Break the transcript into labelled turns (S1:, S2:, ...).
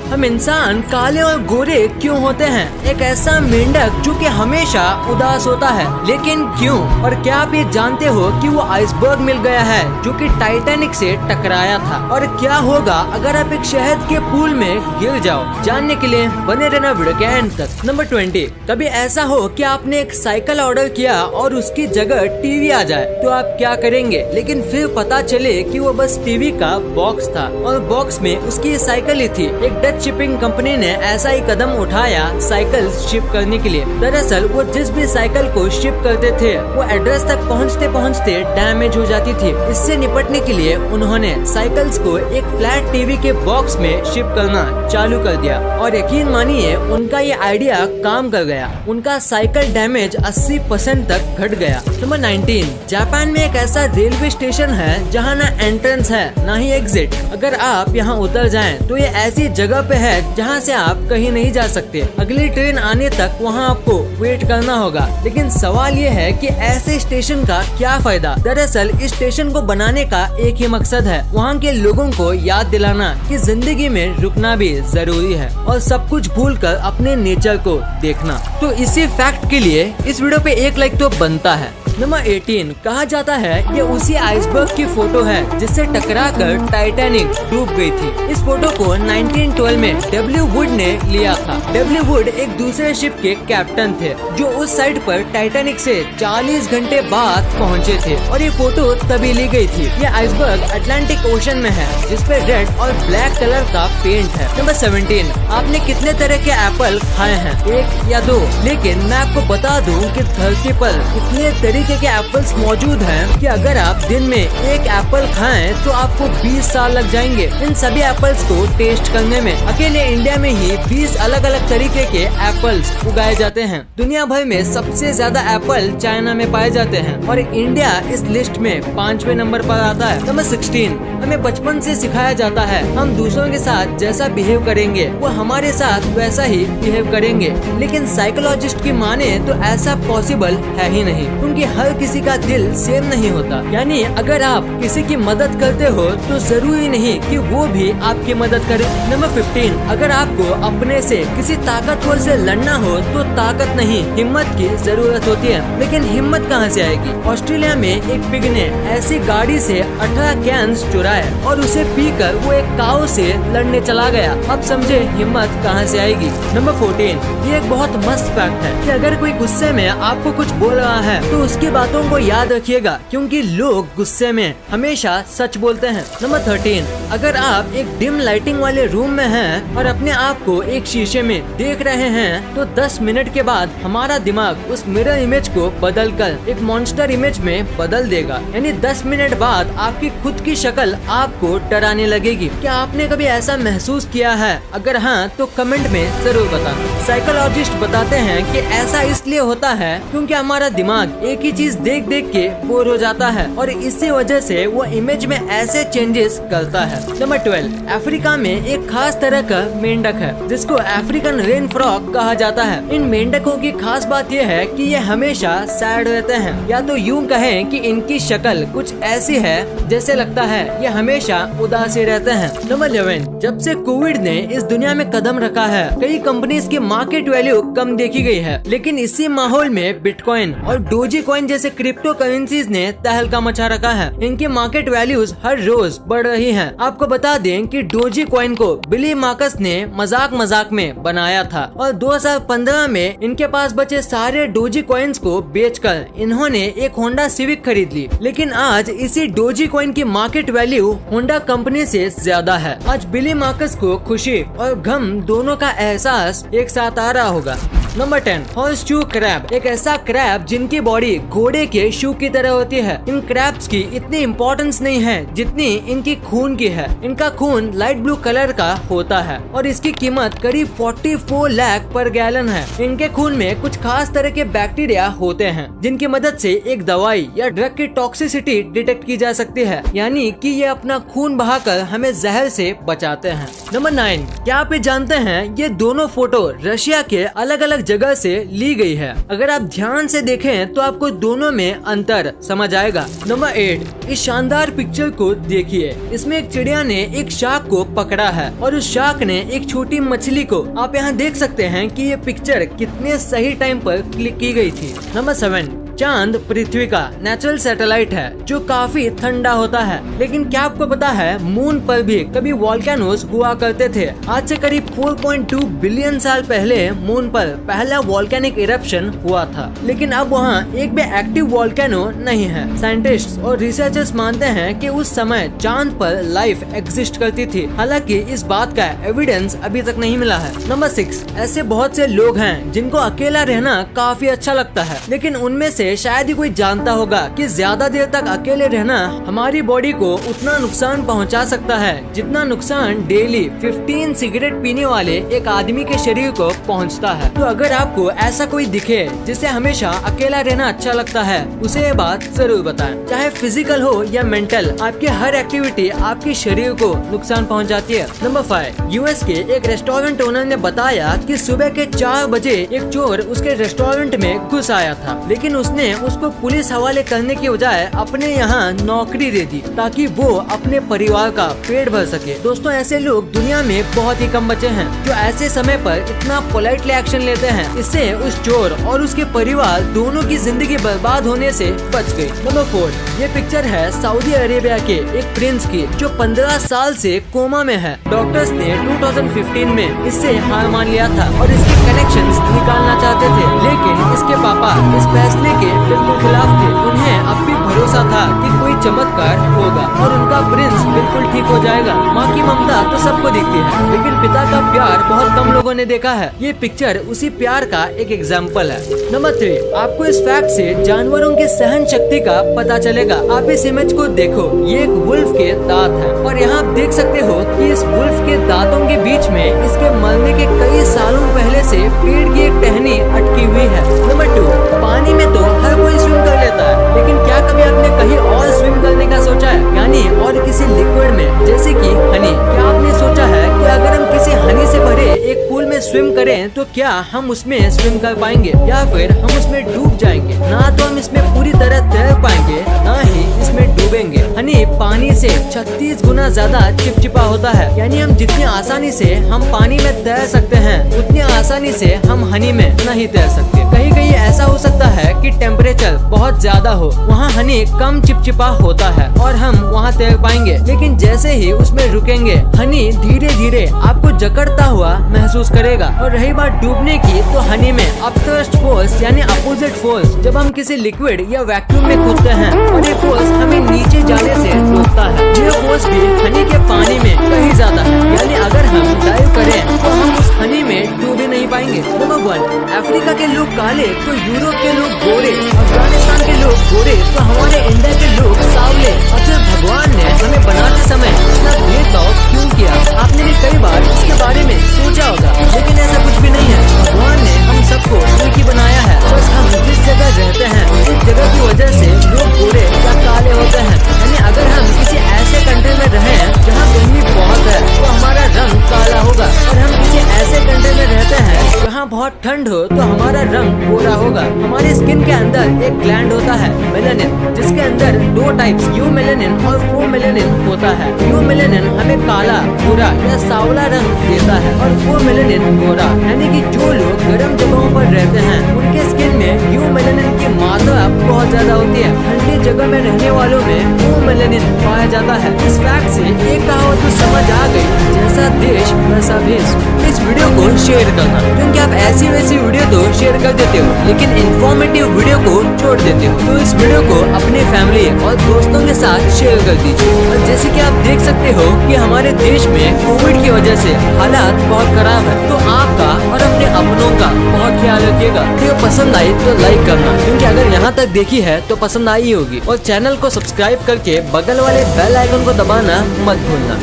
S1: हम इंसान काले और गोरे क्यों होते हैं? एक ऐसा मेंढक जो कि हमेशा उदास होता है, लेकिन क्यों? और क्या आप ये जानते हो कि वो आइसबर्ग मिल गया है जो कि टाइटैनिक से टकराया था? और क्या होगा अगर आप एक शहद के पूल में गिर जाओ? जानने के लिए बने रहना वीडियो के एंड तक। नंबर 20, कभी ऐसा हो कि आपने एक साइकिल ऑर्डर किया और उसकी जगह टीवी आ जाए तो आप क्या करेंगे? लेकिन फिर पता चले कि वो बस टीवी का बॉक्स था और बॉक्स में उसकी साइकिल ही थी। एक डच शिपिंग कंपनी ने ऐसा ही कदम उठाया साइकिल शिप करने के लिए। दरअसल वो जिस भी साइकिल को शिप करते थे वो एड्रेस तक पहुंचते पहुंचते डैमेज हो जाती थी। इससे निपटने के लिए उन्होंने साइकिल्स को एक फ्लैट टीवी के बॉक्स में शिप करना चालू कर दिया और यकीन मानिए उनका ये आइडिया काम कर गया। उनका साइकिल डैमेज 80% तक घट गया। नंबर 19, जापान में एक ऐसा रेलवे स्टेशन है जहाँ ना एंट्रेंस है ना ही एग्जिट। अगर आप यहाँ उतर जाएं तो ये ऐसी जगह पे है जहाँ से आप कहीं नहीं जा सकते। अगली ट्रेन आने तक वहाँ आपको वेट करना होगा। लेकिन सवाल ये है कि ऐसे स्टेशन का क्या फायदा? दरअसल इस स्टेशन को बनाने का एक ही मकसद है, वहाँ के लोगों को याद दिलाना कि जिंदगी में रुकना भी जरूरी है और सब कुछ भूलकर अपने नेचर को देखना। तो इसी फैक्ट के लिए इस वीडियो पे एक लाइक तो बनता है। नंबर 18, कहा जाता है ये उसी आइसबर्ग की फोटो है जिससे टकराकर टाइटैनिक डूब गई थी। इस फोटो को 1912 में डब्ल्यू वुड ने लिया था। डब्ल्यू वुड एक दूसरे शिप के कैप्टन थे जो उस साइड पर टाइटैनिक से 40 घंटे बाद पहुंचे थे और ये फोटो तभी ली गई थी। ये आइसबर्ग अटलांटिक ओशन में है जिसपे रेड और ब्लैक कलर का पेंट है। नंबर 17, आपने कितने तरह के एप्पल खाए हैं? 1 या 2? लेकिन मैं आपको बता दूं कि धरती पर इतने तरीके के एप्पल्स मौजूद हैं कि अगर आप दिन में एक एप्पल खाएं तो आपको 20 साल लग जाएंगे इन सभी एप्पल्स को टेस्ट करने में। अकेले इंडिया में ही 20 अलग अलग तरीके के एप्पल्स उगाए जाते हैं। दुनिया भर में सबसे ज्यादा एप्पल चाइना में पाए जाते हैं और इंडिया इस लिस्ट में 5वें नंबर पर आता है। नंबर 16, हमें बचपन से सिखाया जाता है हम दूसरों के साथ जैसा बिहेव करेंगे वो हमारे साथ वैसा ही बिहेव करेंगे। लेकिन साइकोलॉजिस्ट की माने तो ऐसा पॉसिबल है ही नहीं, क्योंकि हर किसी का दिल सेम नहीं होता। यानी अगर आप किसी की मदद करते हो तो जरूरी नहीं कि वो भी आपकी मदद करे। नंबर 15, अगर आपको अपने से किसी ताकतवर से लड़ना हो तो ताकत नहीं हिम्मत की जरूरत होती है। लेकिन हिम्मत कहाँ से आएगी? ऑस्ट्रेलिया में एक पिग ने ऐसी गाड़ी से 18 कैंस चुराए और उसे पीकर वो एक काऊ से लड़ने चला गया। अब समझे हिम्मत कहाँ से आएगी। नंबर 14, ये एक बहुत मस्त फैक्ट है कि अगर कोई गुस्से में आपको कुछ बोल रहा है तो उसकी बातों को याद रखिएगा, क्योंकि लोग गुस्से में हमेशा सच बोलते हैं। नंबर 13, अगर आप एक डिम लाइटिंग वाले रूम में हैं और अपने आप को एक शीशे में देख रहे हैं तो 10 मिनट के बाद हमारा दिमाग उस मिरर इमेज को बदलकर एक मॉन्स्टर इमेज में बदल देगा। यानी 10 मिनट बाद आपकी खुद की शक्ल आपको डराने लगेगी। क्या आपने कभी ऐसा महसूस किया है? अगर हाँ तो कमेंट में जरूर बताना। साइकोलॉजिस्ट बताते हैं कि ऐसा इसलिए होता है क्योंकि हमारा दिमाग एक ही चीज देख देख के बोर हो जाता है और इसी वजह से वो इमेज में ऐसे चेंजेस करता है। नंबर 12, अफ्रीका में एक खास तरह का मेंढक है जिसको अफ्रीकन रेन फ्रॉग कहा जाता है। इन मेंढकों की खास बात यह है कि ये हमेशा सैड रहते हैं, या तो यूं कहें कि इनकी शक्ल कुछ ऐसी है जैसे लगता है ये हमेशा उदास ही रहते हैं। नंबर 11, जब से कोविड ने इस दुनिया में कदम रखा है कई कंपनीज की मार्केट वैल्यू कम देखी गई है, लेकिन इसी माहौल में बिटकॉइन और डोजी कॉइन जैसे क्रिप्टो करेंसीज ने तहलका मचा रखा है। इनकी मार्केट वैल्यूज हर रोज बढ़ रही हैं। आपको बता दें कि डोजी कॉइन को बिली मार्कस ने मजाक में बनाया था और 2015 में इनके पास बचे सारे डोजी कॉइन्स को बेचकर इन्होंने एक होंडा सिविक खरीद ली। लेकिन आज इसी डोजी कॉइन की मार्केट वैल्यू होंडा कंपनी से ज्यादा है। आज बिली मार्कस को खुशी और गम दोनों का एहसास एक साथ आ रहा होगा। नंबर 10, हॉर्स शू क्रैब, एक ऐसा क्रैब जिनकी बॉडी घोड़े के शू की तरह होती है। इन क्रैब्स की इतनी इम्पोर्टेंस नहीं है जितनी इनकी खून की है। इनका खून लाइट ब्लू कलर का होता है और इसकी कीमत करीब 44 लाख पर गैलन है। इनके खून में कुछ खास तरह के बैक्टीरिया होते हैं जिनकी मदद से एक दवाई या ड्रग की टॉक्सिसिटी डिटेक्ट की जा सकती है, यानी कि ये अपना खून बहाकर हमें जहर से बचाते हैं। नंबर 9, क्या आप ये जानते हैं ये दोनों फोटो रशिया के अलग अलग अलग जगह से ली गई है। अगर आप ध्यान से देखें तो आपको दोनों में अंतर समझ आएगा। नंबर 8, इस शानदार पिक्चर को देखिए। इसमें एक चिड़िया ने एक शार्क को पकड़ा है और उस शार्क ने एक छोटी मछली को। आप यहाँ देख सकते हैं कि ये पिक्चर कितने सही टाइम पर क्लिक की गई थी। नंबर 7, चांद पृथ्वी का नेचुरल सैटेलाइट है जो काफी ठंडा होता है। लेकिन क्या आपको पता है मून पर भी कभी वॉल्केनोस हुआ करते थे। आज से करीब 4.2 बिलियन साल पहले मून पर पहला वॉल्केनिक इरप्शन हुआ था, लेकिन अब वहाँ एक भी एक्टिव वॉल्केनो नहीं है। साइंटिस्ट्स और रिसर्चर्स मानते हैं कि उस समय चांद पर लाइफ एग्जिस्ट करती थी, हालांकि इस बात का एविडेंस अभी तक नहीं मिला है। नंबर 6, ऐसे बहुत से लोग हैं जिनको अकेला रहना काफी अच्छा लगता है, लेकिन उनमें से शायद ही कोई जानता होगा कि ज्यादा देर तक अकेले रहना हमारी बॉडी को उतना नुकसान पहुंचा सकता है जितना नुकसान डेली 15 सिगरेट पीने वाले एक आदमी के शरीर को पहुंचता है। तो अगर आपको ऐसा कोई दिखे जिसे हमेशा अकेला रहना अच्छा लगता है, उसे ये बात जरूर बताएं। चाहे फिजिकल हो या मेंटल, आपकी हर एक्टिविटी आपके शरीर को नुकसान पहुंचाती है। नंबर 5, यूएस के एक रेस्टोरेंट ओनर ने बताया कि सुबह के 4 बजे एक चोर उसके रेस्टोरेंट में घुस आया था, लेकिन उसने उसको पुलिस हवाले करने की बजाय अपने यहाँ नौकरी दे दी ताकि वो अपने परिवार का पेट भर सके। दोस्तों, ऐसे लोग दुनिया में बहुत ही कम बचे हैं जो ऐसे समय पर इतना पोलाइटली एक्शन लेते हैं। इससे उस चोर और उसके परिवार दोनों की जिंदगी बर्बाद होने से बच गई। नंबर 4, ये पिक्चर है सऊदी अरेबिया के एक प्रिंस की जो 15 साल से कोमा में है। डॉक्टर्स ने 2015 में इससे हार मान लिया था और इसके कनेक्शंस निकालना चाहते थे, लेकिन इसके पापा इस फैसले के बिल्कुल खिलाफ थे। उन्हें अब भी भरोसा था कि कोई चमत्कार होगा और उनका प्रिंस बिल्कुल ठीक हो जाएगा। माँ की ममता तो सबको दिखती है, लेकिन पिता का प्यार बहुत कम लोगों ने देखा है। ये पिक्चर उसी प्यार का एक एग्जाम्पल है। नंबर 3, आपको इस फैक्ट से जानवरों की सहन शक्ति का पता चलेगा। आप इस इमेज को देखो, ये एक वुल्फ के दांत है और यहाँ आप देख सकते हो कि इस वुल्फ के दांतों के बीच में इसके मरने के कई सालों पहले से पेड़ की एक टहनी अटकी हुई है। नंबर 2, पानी में तो हर कोई स्विम कर लेता है, लेकिन क्या कभी आपने कहीं और स्विम करने का सोचा है, यानी और किसी लिक्विड में, जैसे कि हनी? क्या आपने सोचा है कि अगर हम किसी हनी से भरे एक पूल में स्विम करें तो क्या हम उसमें स्विम कर पाएंगे या फिर हम उसमें डूब जाएंगे? ना तो हम इसमें पूरी तरह तैर पाएंगे, ना ही इसमें डूबेंगे। हनी पानी से 36 गुना ज्यादा चिपचिपा होता है, यानी हम जितनी आसानी से हम पानी में तैर सकते हैं उतनी आसानी से हम हनी में नहीं तैर सकते। कहीं कहीं ऐसा हो सकता है कि टेम्परेचर बहुत ज्यादा हो, वहाँ हनी कम चिपचिपा होता है और हम वहाँ तैर पाएंगे, लेकिन जैसे ही उसमें रुकेंगे हनी धीरे धीरे आपको जकड़ता हुआ महसूस करेगा। और रही बात डूबने की, तो हनी में अपथ्रस्ट फोर्स यानी अपोजिट फोर्स, जब हम किसी लिक्विड या वैक्यूम में कूदते हैं और ये फोर्स हमें नीचे जाने से रोकता है, ये फोर्स भी हनी के पानी में कहीं ज्यादा है, यानी अगर हम डाइव करें तो हम उस हनी में डूब ही नहीं पाएंगे। नंबर 1, अफ्रीका के लोग काले तो यूरोप के लोग गोरे, अफगानिस्तान के लोग गोरे तो हमारे इंडिया के लोग सावले। अगर भगवान ने हमें बनाते समय इतना भेदभाव क्यों किया? आपने भी कई बार इसके बारे में सोचा होगा, लेकिन ऐसा कुछ भी नहीं है। भगवान ने हम सबको एक ही बनाया है, बस हम जिस जगह रहते हैं उस जगह की वजह से लोग गोरे या काले होते हैं। यानी अगर हम किसी ऐसे कंट्री में रहें जहाँ गर्मी बहुत है तो हमारा रंग काला होगा, और हम किसी ऐसे कंट्री में रहते हैं जहाँ बहुत ठंड हो तो हमारा रंग गोरा होगा। हमारी स्किन के अंदर एक ग्लैंड होता है मेलानिन, जिसके अंदर 2 टाइप्स यू मेलानिन और फो मेलानिन होता है। यू मेलानिन हमें काला, भूरा या सांवला रंग देता है और फो मेलानिन गोरा, यानी कि जो लोग गर्म जगहों पर रहते हैं उनके स्किन में यू मेलानिन की मात्रा बहुत ज्यादा होती है। ठंडी जगह में रहने वालों में फो मेलानिन पाया जाता है। इस फैक्ट से एक कहावत तो समझ आ गई, जैसा देश वैसा भेष। इस वीडियो को शेयर करना, क्योंकि आप ऐसी वैसी वीडियो तो शेयर कर देते हो लेकिन इन्फॉर्मेटिव वीडियो को छोड़ देते हो। तो इस वीडियो को अपने फैमिली और दोस्तों के साथ शेयर कर दीजिए। और जैसे कि आप देख सकते हो कि हमारे देश में कोविड की वजह से हालात बहुत खराब है, तो आपका और अपने अपनों का बहुत ख्याल रखिएगा। वीडियो पसंद आई तो लाइक करना, क्योंकि अगर यहाँ तक देखी है तो पसंद आई होगी। और चैनल को सब्सक्राइब करके बगल वाले बेल आइकन को दबाना मत भूलना।